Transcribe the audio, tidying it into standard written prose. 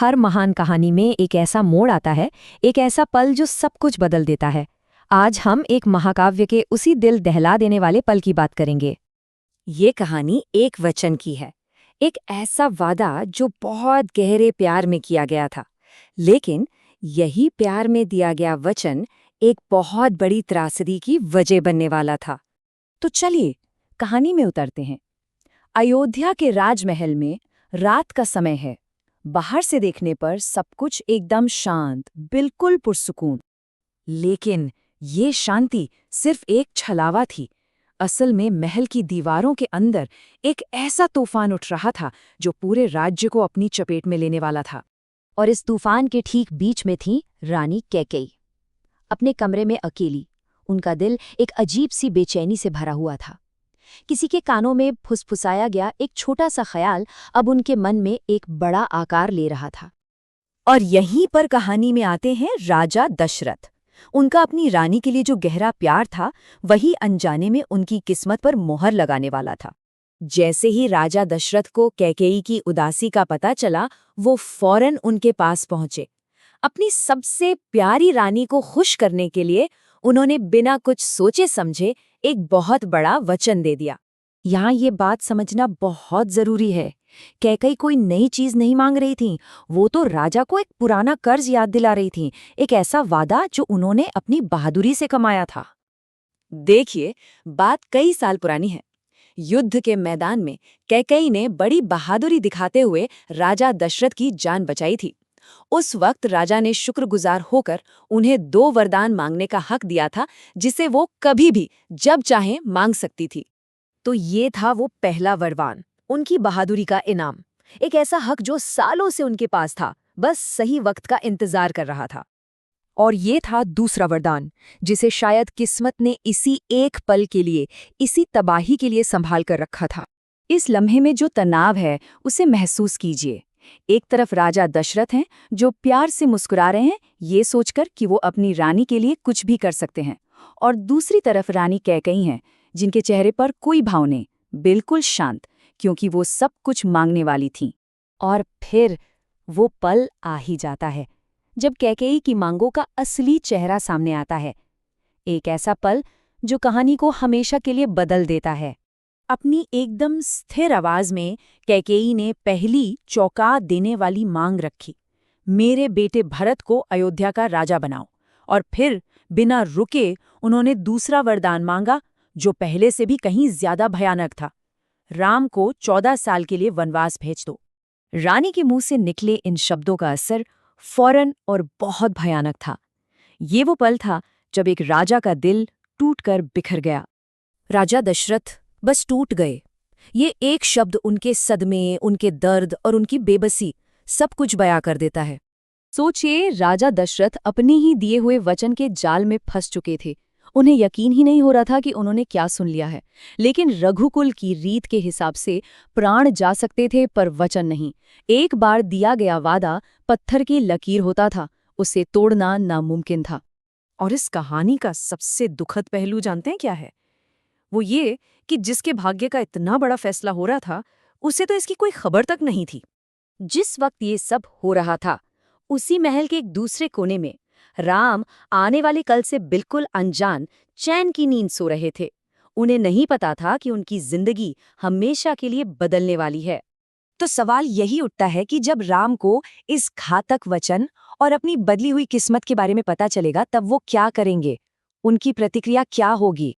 हर महान कहानी में एक ऐसा मोड़ आता है, एक ऐसा पल जो सब कुछ बदल देता है। आज हम एक महाकाव्य के उसी दिल दहला देने वाले पल की बात करेंगे। ये कहानी एक वचन की है। एक ऐसा वादा जो बहुत गहरे प्यार में किया गया था, लेकिन यही प्यार में दिया गया वचन एक बहुत बड़ी त्रासदी की वजह बनने वाला था। तो चलिए कहानी में उतरते हैं। अयोध्या के राजमहल में रात का समय है। बाहर से देखने पर सब कुछ एकदम शांत, बिल्कुल पुरसुकून। लेकिन ये शांति सिर्फ एक छलावा थी। असल में महल की दीवारों के अंदर एक ऐसा तूफान उठ रहा था जो पूरे राज्य को अपनी चपेट में लेने वाला था। और इस तूफान के ठीक बीच में थी रानी कैकेयी, अपने कमरे में अकेली। उनका दिल एक अजीब सी बेचैनी से भरा हुआ था। किसी के कानों में फुसफुसाया गया एक छोटा सा ख्याल अब उनके मन में एक बड़ा आकार ले रहा था। और यहीं पर कहानी में आते हैं राजा दशरथ। उनका अपनी रानी के लिए जो गहरा प्यार था, वही अनजाने में उनकी किस्मत पर मोहर लगाने वाला था। जैसे ही राजा दशरथ को कैकेयी की उदासी का पता चला, वो फौरन उनके पास पहुंचे। अपनी सबसे प्यारी रानी को खुश करने के लिए उन्होंने बिना कुछ सोचे समझे एक बहुत बड़ा वचन दे दिया। यहाँ ये बात समझना बहुत जरूरी है। कैकेयी कोई नई चीज नहीं मांग रही थी, वो तो राजा को एक पुराना कर्ज याद दिला रही थी, एक ऐसा वादा जो उन्होंने अपनी बहादुरी से कमाया था। देखिए, बात कई साल पुरानी है। युद्ध के मैदान में कैकेयी ने बड़ी बहादुरी दिखाते हुए राजा दशरथ की जान बचाई थी। उस वक्त राजा ने शुक्रगुजार होकर उन्हें 2 वरदान मांगने का हक दिया था, जिसे वो कभी भी जब चाहे मांग सकती थी। तो ये था वो पहला वरदान, उनकी बहादुरी का इनाम। एक ऐसा हक जो सालों से उनके पास था, बस सही वक्त का इंतजार कर रहा था। और ये था दूसरा वरदान, जिसे शायद किस्मत ने इसी एक पल के लिए, इसी तबाही के लिए संभाल कर रखा था। इस लम्हे में जो तनाव है, उसे महसूस कीजिए। एक तरफ राजा दशरथ हैं, जो प्यार से मुस्कुरा रहे हैं, ये सोचकर कि वो अपनी रानी के लिए कुछ भी कर सकते हैं। और दूसरी तरफ रानी कैकेयी हैं, जिनके चेहरे पर कोई भाव नहीं, बिल्कुल शांत, क्योंकि वो सब कुछ मांगने वाली थीं। और फिर वो पल आ ही जाता है, जब कैकेयी की मांगों का असली चेहरा सामने आता है। एक ऐसा पल जो कहानी को हमेशा के लिए बदल देता है। अपनी एकदम स्थिर आवाज में कैकेयी ने पहली चौंका देने वाली मांग रखी, मेरे बेटे भरत को अयोध्या का राजा बनाओ। और फिर बिना रुके उन्होंने दूसरा वरदान मांगा, जो पहले से भी कहीं ज्यादा भयानक था, राम को 14 साल के लिए वनवास भेज दो। रानी के मुंह से निकले इन शब्दों का असर फौरन और बहुत भयानक था। ये वो पल था जब एक राजा का दिल टूटकर बिखर गया। राजा दशरथ बस टूट गए। ये एक शब्द उनके सदमे, उनके दर्द और उनकी बेबसी सब कुछ बयां कर देता है। सोचिए, राजा दशरथ अपने ही दिए हुए वचन के जाल में फंस चुके थे। उन्हें यकीन ही नहीं हो रहा था कि उन्होंने क्या सुन लिया है। लेकिन रघुकुल की रीत के हिसाब से प्राण जा सकते थे, पर वचन नहीं। एक बार दिया गया वादा पत्थर की लकीर होता था, उसे तोड़ना नामुमकिन था। और इस कहानी का सबसे दुखद पहलू जानते हैं क्या है? वो ये कि जिसके भाग्य का इतना बड़ा फैसला हो रहा था, उसे तो इसकी कोई खबर तक नहीं थी। जिस वक्त ये सब हो रहा था, उसी महल के एक दूसरे कोने में राम आने वाले कल से बिल्कुल अनजान चैन की नींद सो रहे थे। उन्हें नहीं पता था कि उनकी जिंदगी हमेशा के लिए बदलने वाली है। तो सवाल यही उठता है कि जब राम को इस घातक वचन और अपनी बदली हुई किस्मत के बारे में पता चलेगा, तब वो क्या करेंगे? उनकी प्रतिक्रिया क्या होगी?